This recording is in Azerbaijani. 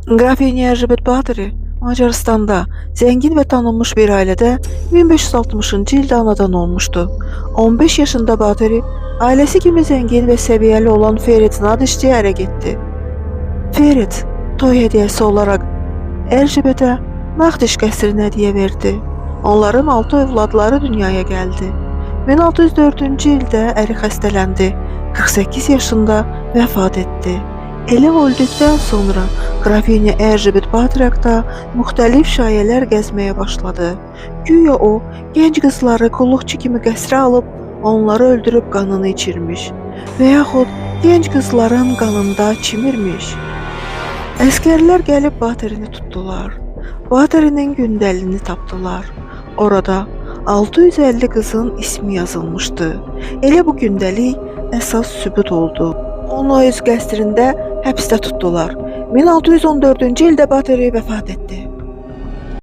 Qrafinya Elizabeth Bathory Macaristanda zəngin və tanınmış bir ailədə 1560-cı ildə anadan olmuşdu. 15 yaşında Bathory ailəsi kimi zəngin və səviyyəli olan Ferit Nadişçiyə ərə getdi. Ferit toy hədiyəsi olaraq Elizabethə Naqdiş qəsrini hədiyyə verdi. Onların 6 övladları dünyaya gəldi. 1604-cü ildə əri xəstələndi. 48 yaşında vəfat etdi. Elə öldükdən sonra Qrafinya Elizabeth Bathory haqqında müxtəlif şayələr gəzməyə başladı. Güya o, gənc qızları qulluqçu kimi qəsrə alıb onları öldürüb qanını içirmiş və yaxud gənc qızların qanında çimirmiş. Əskərlər gəlib Bathory'ni tutdular. Bathory'nin gündəlini tapdılar. Orada 650 qızın ismi yazılmışdı. Elə bu gündəlik əsas sübut oldu. Onu öz qəsrində həbsdə tutdular. 1614-cü ildə Bathory vəfat etdi.